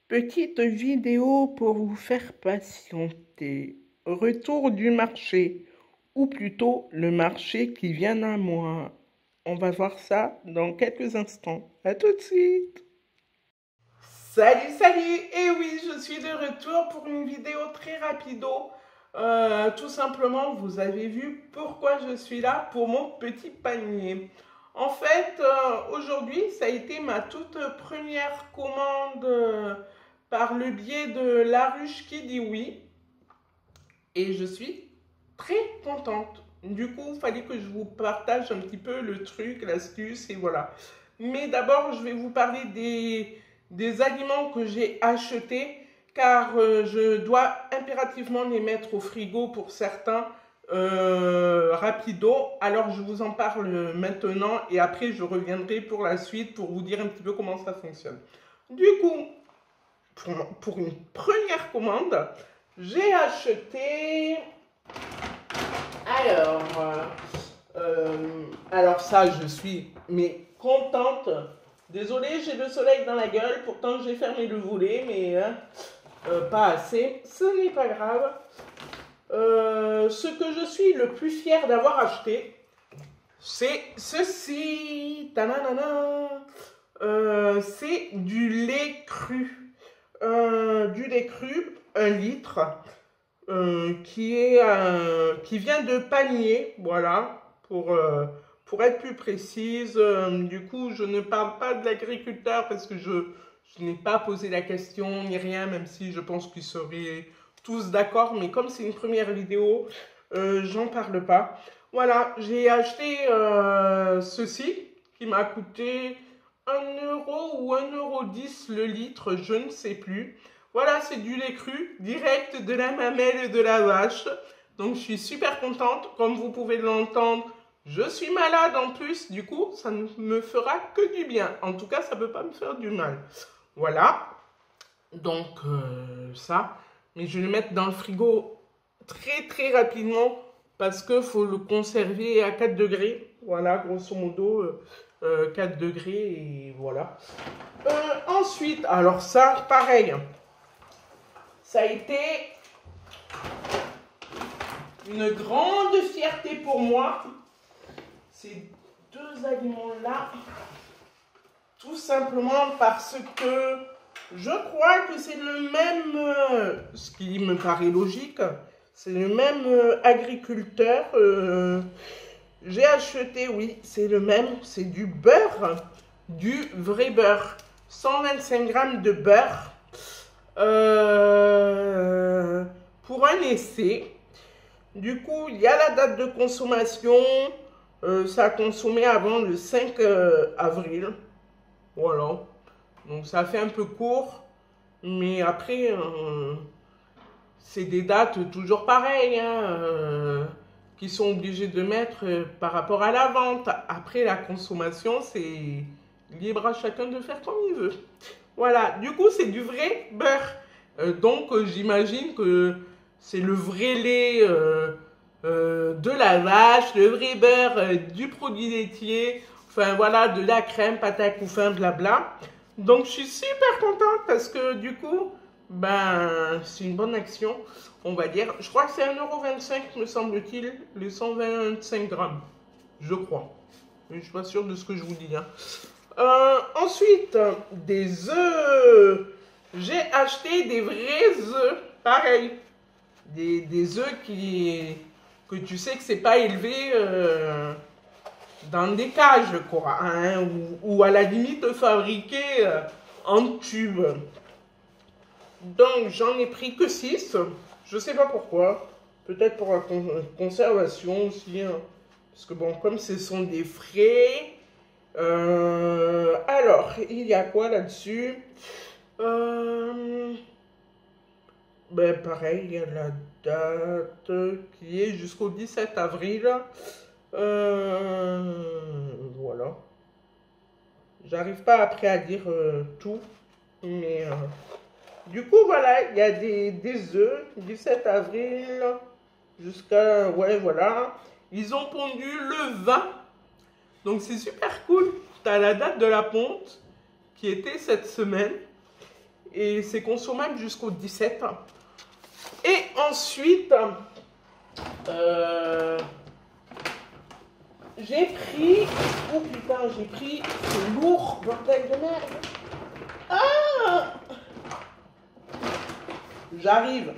Petite vidéo pour vous faire patienter. Retour du marché, ou plutôt le marché qui vient à moi. On va voir ça dans quelques instants. À tout de suite. Salut, salut! Et oui, je suis de retour pour une vidéo très rapido. Tout simplement, vous avez vu pourquoi je suis là pour mon petit panier. En fait, aujourd'hui, ça a été ma toute première commande par le biais de La Ruche qui dit oui. Et je suis très contente. Du coup, il fallait que je vous partage un petit peu le truc, l'astuce, et voilà. Mais d'abord, je vais vous parler des aliments que j'ai achetés, car je dois impérativement les mettre au frigo pour certains rapido. Alors, je vous en parle maintenant, et après, je reviendrai pour la suite pour vous dire un petit peu comment ça fonctionne. Du coup, pour une première commande, j'ai acheté... Alors, alors ça, je suis contente. Désolée, j'ai le soleil dans la gueule. Pourtant, j'ai fermé le volet, mais pas assez. Ce n'est pas grave. Ce que je suis le plus fier d'avoir acheté, c'est ceci. C'est du lait cru. Du lait cru, 1 litre. Qui vient de Panier, voilà, pour être plus précise. Du coup, je ne parle pas de l'agriculteur parce que je n'ai pas posé la question ni rien, même si je pense qu'ils seraient tous d'accord, mais comme c'est une première vidéo, j'en parle pas. Voilà, j'ai acheté ceci qui m'a coûté 1 € ou 1,10 € le litre, je ne sais plus. Voilà, c'est du lait cru, direct de la mamelle de la vache. Donc, je suis super contente. Comme vous pouvez l'entendre, je suis malade en plus. Du coup, ça ne me fera que du bien. En tout cas, ça ne peut pas me faire du mal. Voilà. Donc, ça. Mais je vais le mettre dans le frigo très, très rapidement parce qu'il faut le conserver à 4 degrés. Voilà, grosso modo, 4 degrés et voilà. Ensuite, alors ça, pareil. Ça a été une grande fierté pour moi, ces deux aliments-là, tout simplement parce que je crois que c'est le même, ce qui me paraît logique, c'est le même agriculteur. J'ai acheté, oui, c'est le même, c'est du beurre, du vrai beurre, 125 grammes de beurre. Pour un essai. Du coup, il y a la date de consommation. Ça a consommé avant le 5 avril. Voilà. Donc ça fait un peu court. Mais après, c'est des dates toujours pareilles, hein, qui sont obligés de mettre par rapport à la vente. Après, la consommation, c'est libre à chacun de faire comme il veut. Voilà, du coup, c'est du vrai beurre. Donc, j'imagine que c'est le vrai lait de la vache, le vrai beurre du produit laitier, enfin voilà, de la crème, pâte à couffin, blabla. Donc, je suis super contente parce que du coup, ben, c'est une bonne action, on va dire. Je crois que c'est 1,25 €, me semble-t-il, les 125 grammes, je crois. Mais je suis pas sûre de ce que je vous dis, hein. Ensuite, des œufs. J'ai acheté des vrais œufs, pareil. Des œufs que tu sais que c'est pas élevé dans des cages, quoi, hein, ou à la limite fabriqués en tube. Donc, j'en ai pris que 6. Je sais pas pourquoi. Peut-être pour la conservation aussi, hein. Parce que bon, comme ce sont des frais... alors, il y a quoi là-dessus? Ben pareil, il y a la date qui est jusqu'au 17 avril. Voilà. J'arrive pas après à dire tout, mais du coup voilà, il y a des œufs, 17 avril jusqu'à, ouais voilà. Ils ont pondu le 20. Donc c'est super cool. Tu as la date de la ponte qui était cette semaine. Et c'est consommable jusqu'au 17. Et ensuite, j'ai pris... Oh putain, j'ai pris ce lourd bordel de merde. Ah! J'arrive.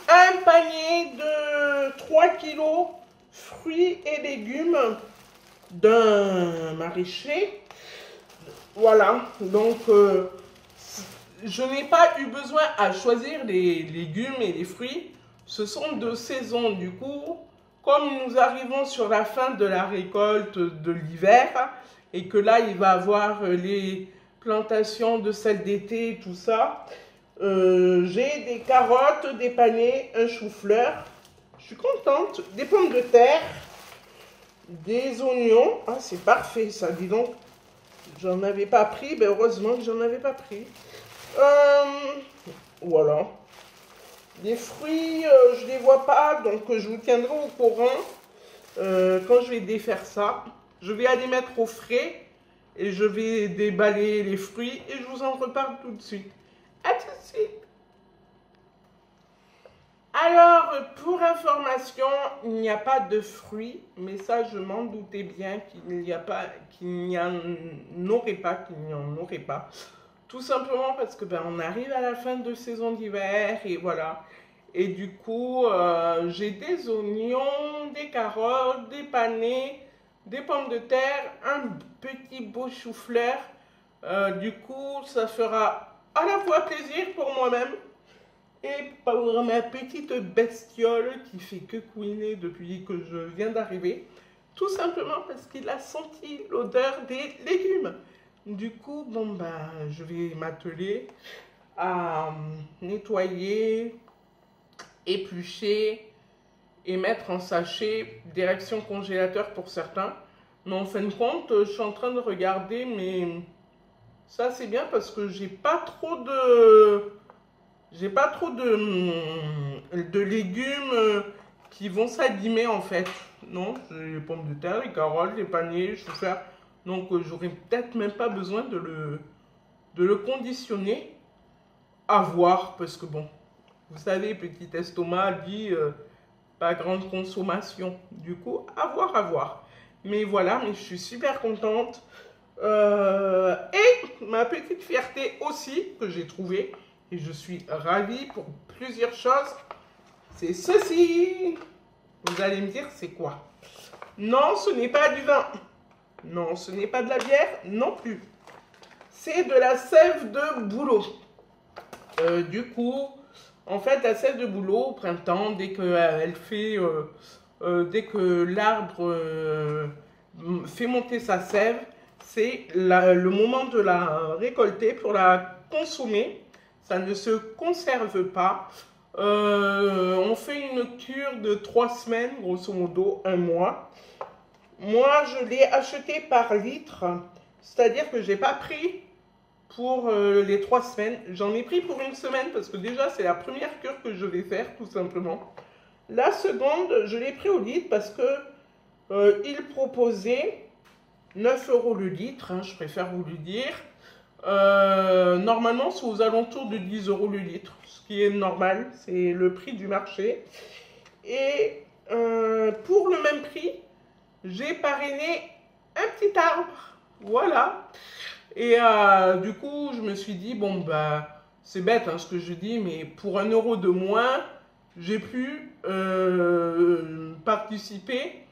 Un panier de 3 kilos fruits et légumes d'un maraîcher. Voilà, donc je n'ai pas eu besoin à choisir les légumes et les fruits. Ce sont de saison. Du coup, comme nous arrivons sur la fin de la récolte de l'hiver et que là, il va y avoir les plantations de sel d'été, tout ça, j'ai des carottes, des panais, un chou-fleur. Je suis contente. Des pommes de terre, des oignons. Ah, c'est parfait ça, dis donc. J'en avais pas pris, ben heureusement que j'en avais pas pris. Voilà. Les fruits, je les vois pas, donc je vous tiendrai au courant quand je vais défaire ça. Je vais aller mettre au frais et je vais déballer les fruits et je vous en reparle tout de suite. À tout de suite. Alors, pour information, il n'y a pas de fruits, mais ça, je m'en doutais bien qu'il n'y en aurait pas. Tout simplement parce que on arrive à la fin de saison d'hiver et voilà. Et du coup, j'ai des oignons, des carottes, des panais, des pommes de terre, un petit beau chou-fleur. Du coup, ça fera à la fois plaisir pour moi-même et pour ma petite bestiole qui fait que couiner depuis que je viens d'arriver, tout simplement parce qu'il a senti l'odeur des légumes. Du coup, je vais m'atteler à nettoyer, éplucher et mettre en sachet, direction congélateur pour certains. Mais en fin de compte, je suis en train de regarder, mais ça c'est bien parce que j'ai pas trop de légumes qui vont s'abîmer en fait. Non, j'ai les pommes de terre, les carottes, les panais, je vais faire. Donc j'aurais peut-être même pas besoin de le conditionner. À voir, parce que bon, vous savez, petit estomac dit pas grande consommation. Du coup, à voir. Mais voilà, mais je suis super contente. Et ma petite fierté aussi que j'ai trouvée, et je suis ravie pour plusieurs choses, c'est ceci. Vous allez me dire, c'est quoi? Non, ce n'est pas du vin. Non, ce n'est pas de la bière non plus. C'est de la sève de bouleau. Du coup, en fait, la sève de bouleau au printemps, dès que l'arbre fait monter sa sève, c'est le moment de la récolter pour la consommer. Ça ne se conserve pas. On fait une cure de 3 semaines, grosso modo 1 mois. Moi, je l'ai acheté par litre, c'est-à-dire que je n'ai pas pris pour les 3 semaines. J'en ai pris pour 1 semaine parce que déjà, c'est la première cure que je vais faire, tout simplement. La seconde, je l'ai pris au litre parce que il proposait 9 € le litre, hein, je préfère vous le dire. Normalement, c'est aux alentours de 10 € le litre, ce qui est normal, c'est le prix du marché. Et pour le même prix, j'ai parrainé un petit arbre, voilà. Et du coup, je me suis dit, c'est bête hein, ce que je dis, mais pour 1 € de moins, j'ai pu participer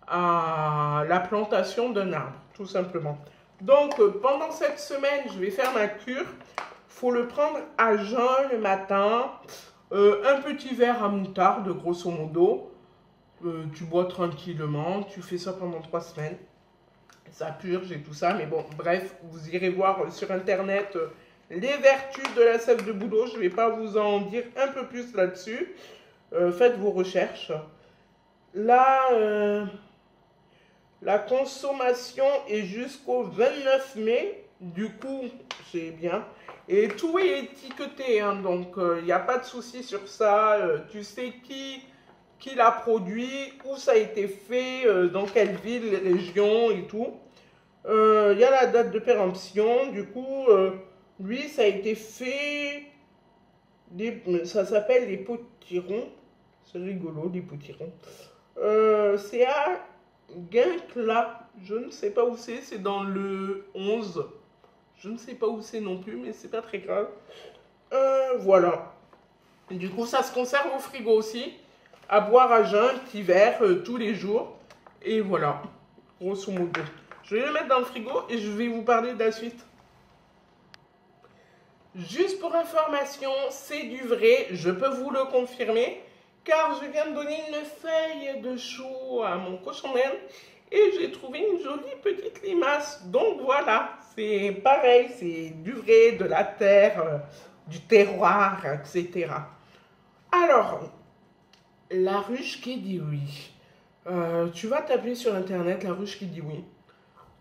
à la plantation d'un arbre, tout simplement. Donc, pendant cette semaine, je vais faire ma cure. Il faut le prendre à jeun le matin. Un petit verre à moutarde, grosso modo. Tu bois tranquillement. Tu fais ça pendant 3 semaines. Ça purge et tout ça. Mais bon, bref, vous irez voir sur Internet les vertus de la sève de bouleau. Je ne vais pas vous en dire un peu plus là-dessus. Faites vos recherches. Là... la consommation est jusqu'au 29 mai, du coup, c'est bien. Et tout est étiqueté, hein, donc il n'y a pas de souci sur ça. Tu sais qui qui l'a produit, où ça a été fait, dans quelle ville, région et tout. Il y a la date de péremption, du coup, lui, ça a été fait, ça s'appelle les potirons, c'est rigolo, les potirons. C'est à Guincla, je ne sais pas où c'est dans le 11, je ne sais pas où c'est non plus, mais c'est pas très grave. Voilà. Du coup, ça se conserve au frigo aussi, à boire à jeun, petit verre, tous les jours. Et voilà, grosso modo. Je vais le mettre dans le frigo et je vais vous parler de la suite. Juste pour information, c'est du vrai, je peux vous le confirmer, car je viens de donner une feuille de chou à mon cochon d'Inde et j'ai trouvé une jolie petite limace. Donc voilà, c'est pareil, c'est du vrai, de la terre, du terroir, etc. Alors, la ruche qui dit oui. Tu vas taper sur internet la ruche qui dit oui.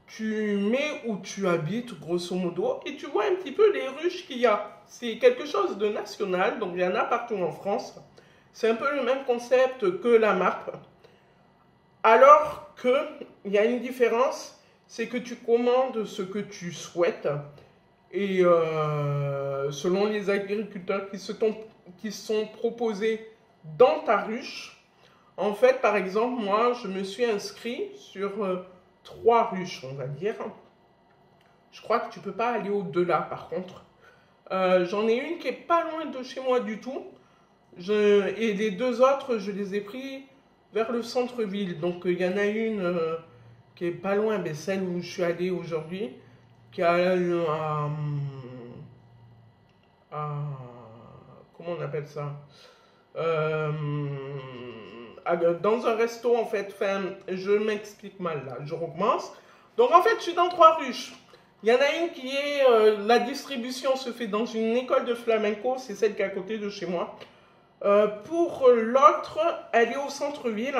Tu mets où tu habites, grosso modo, et tu vois un petit peu les ruches qu'il y a. C'est quelque chose de national, donc il y en a partout en France. C'est un peu le même concept que la map. Alors qu'il y a une différence, c'est que tu commandes ce que tu souhaites. Et selon les agriculteurs qui sont proposés dans ta ruche, en fait, par exemple, moi, je me suis inscrit sur 3 ruches, on va dire. Je crois que tu peux pas aller au-delà, par contre. J'en ai une qui est pas loin de chez moi du tout. Et les 2 autres, je les ai pris vers le centre-ville. Donc, il y en a une qui est pas loin, mais celle où je suis allé aujourd'hui, qui a comment on appelle ça, dans un resto en fait. Enfin, je m'explique mal là, je recommence. Donc en fait, je suis dans 3 ruches. Il y en a une qui est, la distribution se fait dans une école de flamenco, c'est celle qui est à côté de chez moi. Pour l'autre, elle est au centre-ville.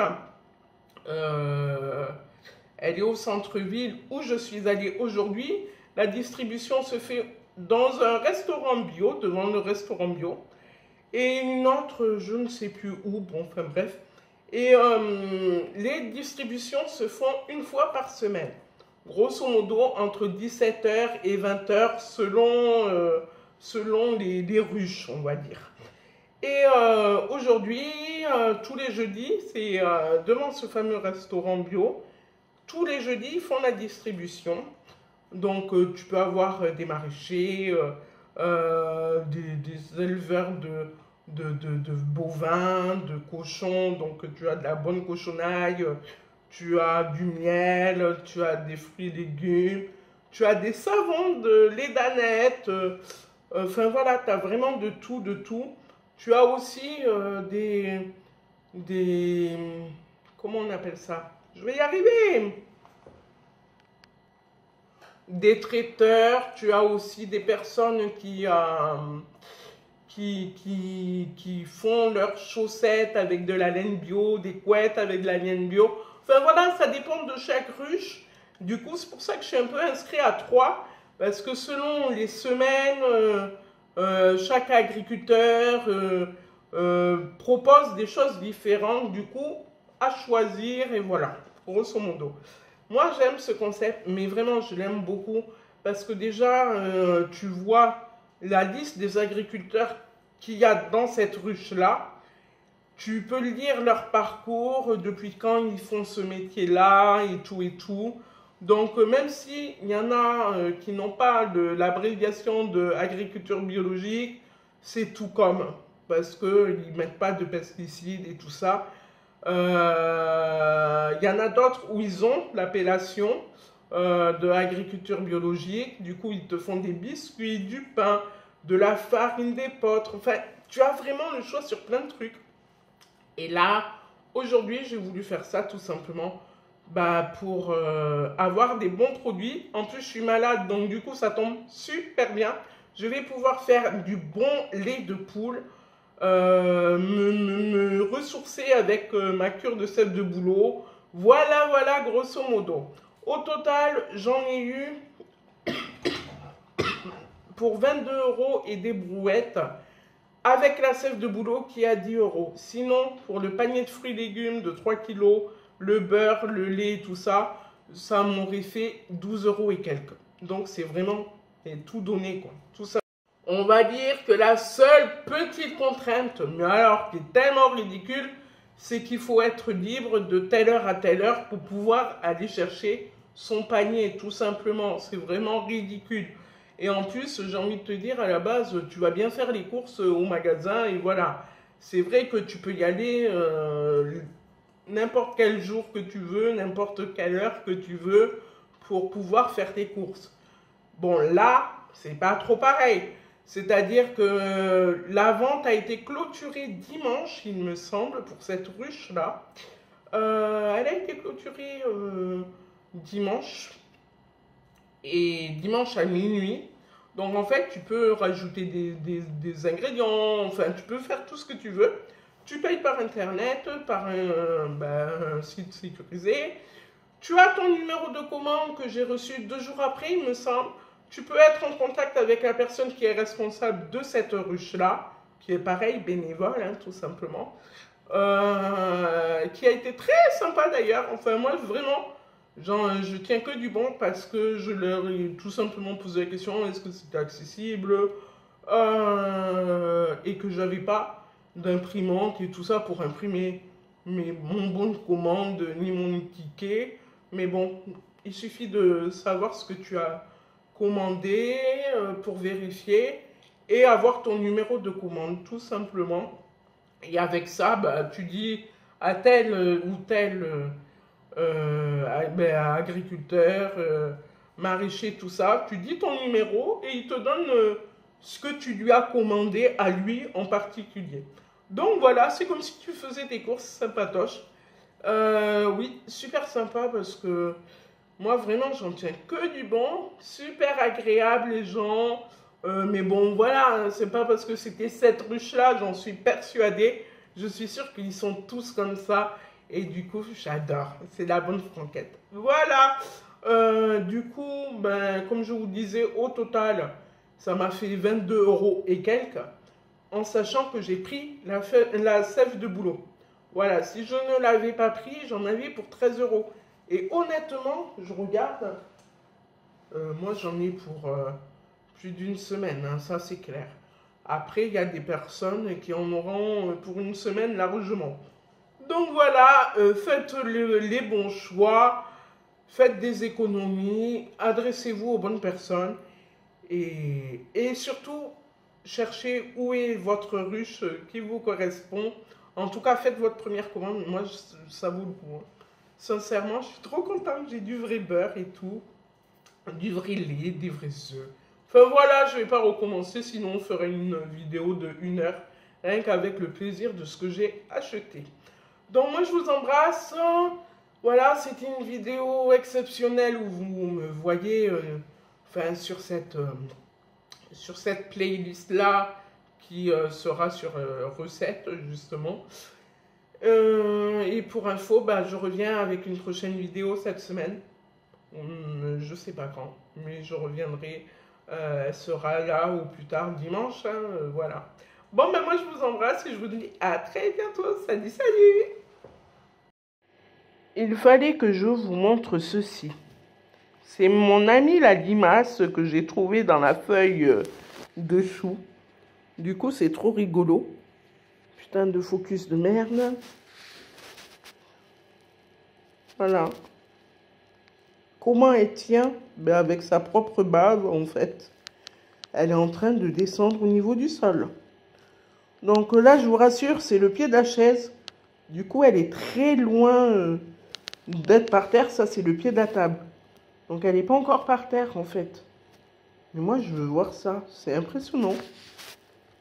Elle est au centre-ville où je suis allée aujourd'hui. La distribution se fait dans un restaurant bio, devant le restaurant bio. Et une autre, je ne sais plus où, bon, enfin bref. Et les distributions se font une fois par semaine. Grosso modo, entre 17h et 20h, selon les ruches, on va dire. Et aujourd'hui, tous les jeudis, c'est devant ce fameux restaurant bio. Tous les jeudis, ils font la distribution. Donc, tu peux avoir des maraîchers, des éleveurs de bovins, de cochons. Donc, tu as de la bonne cochonaille, tu as du miel, tu as des fruits et légumes, tu as des savons, de lait d'ânette. Enfin, voilà, tu as vraiment de tout, de tout. Tu as aussi comment on appelle ça? Je vais y arriver! Des traiteurs, tu as aussi des personnes qui font leurs chaussettes avec de la laine bio, des couettes avec de la laine bio. Enfin voilà, ça dépend de chaque ruche. Du coup, c'est pour ça que je suis un peu inscrit à 3, parce que selon les semaines, chaque agriculteur propose des choses différentes, du coup, à choisir, et voilà, grosso modo. Moi, j'aime ce concept, mais vraiment, je l'aime beaucoup, parce que déjà, tu vois la liste des agriculteurs qu'il y a dans cette ruche-là. Tu peux lire leur parcours, depuis quand ils font ce métier-là, et tout, et tout. Donc, même s'il y en a qui n'ont pas l'abréviation de agriculture biologique, c'est tout comme, parce qu'ils ne mettent pas de pesticides et tout ça. Il y en a d'autres où ils ont l'appellation de agriculture biologique. Du coup, ils te font des biscuits, du pain, de la farine d'épeautre. Enfin, tu as vraiment le choix sur plein de trucs. Et là, aujourd'hui, j'ai voulu faire ça tout simplement pour avoir des bons produits. En plus, je suis malade, donc du coup, ça tombe super bien. Je vais pouvoir faire du bon lait de poule, me ressourcer avec ma cure de sève de bouleau. Voilà, voilà, grosso modo. Au total, j'en ai eu pour 22 € et des brouettes avec la sève de bouleau qui est à 10 euros. Sinon, pour le panier de fruits et légumes de 3 kilos, le beurre, le lait et tout ça, ça m'aurait fait 12 euros et quelques. Donc c'est vraiment tout donné, quoi. Tout ça. On va dire que la seule petite contrainte, mais alors qui est tellement ridicule, c'est qu'il faut être libre de telle heure à telle heure pour pouvoir aller chercher son panier, tout simplement. C'est vraiment ridicule. Et en plus, j'ai envie de te dire, à la base, tu vas bien faire les courses au magasin et voilà. C'est vrai que tu peux y aller n'importe quel jour que tu veux, n'importe quelle heure que tu veux pour pouvoir faire tes courses. Bon, là, c'est pas trop pareil. C'est-à-dire que la vente a été clôturée dimanche, il me semble, pour cette ruche-là. Elle a été clôturée dimanche. Et dimanche à minuit. Donc en fait, tu peux rajouter des ingrédients, enfin tu peux faire tout ce que tu veux. Tu payes par internet, par un site sécurisé. Tu as ton numéro de commande que j'ai reçu 2 jours après, il me semble. Tu peux être en contact avec la personne qui est responsable de cette ruche-là, qui est pareil, bénévole, hein, tout simplement. Qui a été très sympa d'ailleurs. Enfin moi, vraiment... Genre, je tiens que du bon parce que je leur ai tout simplement posé la question est-ce que c'était accessible et que j'avais pas d'imprimante et tout ça pour imprimer mon bon de commande ni mon ticket. Mais bon, il suffit de savoir ce que tu as commandé pour vérifier et avoir ton numéro de commande tout simplement. Et avec ça, bah, tu dis à tel ou tel agriculteur, maraîcher, tout ça. Tu dis ton numéro et il te donne ce que tu lui as commandé à lui en particulier. Donc voilà, c'est comme si tu faisais tes courses, sympatoche. Oui, super sympa parce que moi vraiment j'en tiens que du bon. Super agréable les gens. Mais bon voilà, c'est pas parce que c'était cette ruche-là, j'en suis persuadée. Je suis sûre qu'ils sont tous comme ça. Et du coup, j'adore. C'est la bonne franquette. Voilà. Du coup, ben, comme je vous disais, au total, ça m'a fait 22 euros et quelques. En sachant que j'ai pris la sève de bouleau. Voilà. Si je ne l'avais pas pris, j'en avais pour 13 euros. Et honnêtement, je regarde. Moi, j'en ai pour plus d'une semaine. Hein, ça, c'est clair. Après, il y a des personnes qui en auront pour une semaine largement. Donc voilà, faites les bons choix, faites des économies, adressez-vous aux bonnes personnes et surtout cherchez où est votre ruche qui vous correspond. En tout cas, faites votre première commande. Moi, ça vaut le coup. Hein. Sincèrement, je suis trop contente. J'ai du vrai beurre et tout, du vrai lait, des vrais œufs. Enfin voilà, je ne vais pas recommencer, sinon on ferait une vidéo de 1 heure, rien qu'avec le plaisir de ce que j'ai acheté. Donc moi je vous embrasse. Voilà, c'était une vidéo exceptionnelle où vous me voyez enfin, sur cette playlist là qui sera sur recettes justement. Et pour info, bah, je reviens avec une prochaine vidéo cette semaine. Je sais pas quand, mais je reviendrai. Elle sera là ou plus tard dimanche. Hein, voilà. Bon, ben moi je vous embrasse et je vous dis à très bientôt. Salut, salut! Il fallait que je vous montre ceci. C'est mon ami la limace que j'ai trouvé dans la feuille de chou. Du coup, c'est trop rigolo. Putain de focus de merde. Voilà. Comment elle tient? Ben avec sa propre base, en fait. Elle est en train de descendre au niveau du sol. Donc là, je vous rassure, c'est le pied de la chaise. Du coup, elle est très loin d'être par terre. Ça, c'est le pied de la table. Donc, elle n'est pas encore par terre, en fait. Mais moi, je veux voir ça. C'est impressionnant.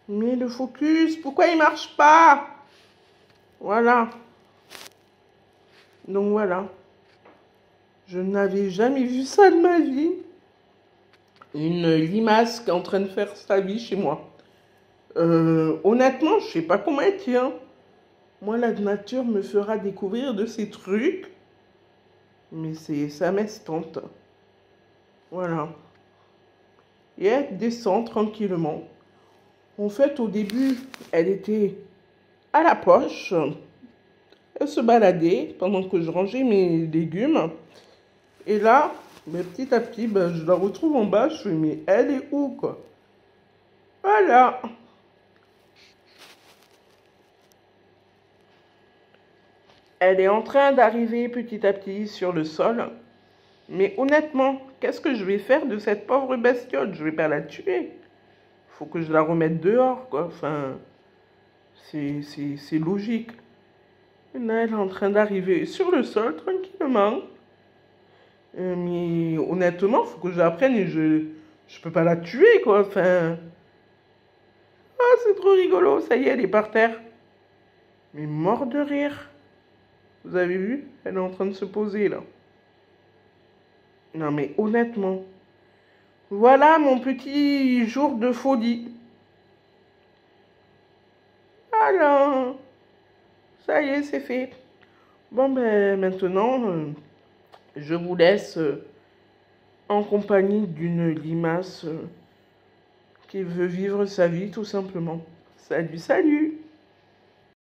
Mais le focus, pourquoi il marche pas? Voilà. Donc, voilà. Je n'avais jamais vu ça de ma vie. Une limace qui est en train de faire sa vie chez moi. Honnêtement, je sais pas comment elle tient. Moi, la nature me fera découvrir de ces trucs. Mais ça m'estante. Voilà. Et elle descend tranquillement. En fait, au début, elle était à la poche. Elle se baladait pendant que je rangeais mes légumes. Et là, petit à petit, je la retrouve en bas. Je fais, mais elle est où, quoi? Voilà. Elle est en train d'arriver petit à petit sur le sol. Mais honnêtement, qu'est-ce que je vais faire de cette pauvre bestiole? Je vais pas la tuer. Faut que je la remette dehors, quoi. Enfin, c'est logique. Et là, elle est en train d'arriver sur le sol tranquillement. Mais honnêtement, faut que je la prenne et je peux pas la tuer, quoi. Enfin, ah, c'est trop rigolo. Ça y est, elle est par terre. Mais mort de rire. Vous avez vu? Elle est en train de se poser, là. Non, mais honnêtement. Voilà mon petit jour de folie. Alors, ça y est, c'est fait. Bon, maintenant, je vous laisse en compagnie d'une limace qui veut vivre sa vie, tout simplement. Salut, salut!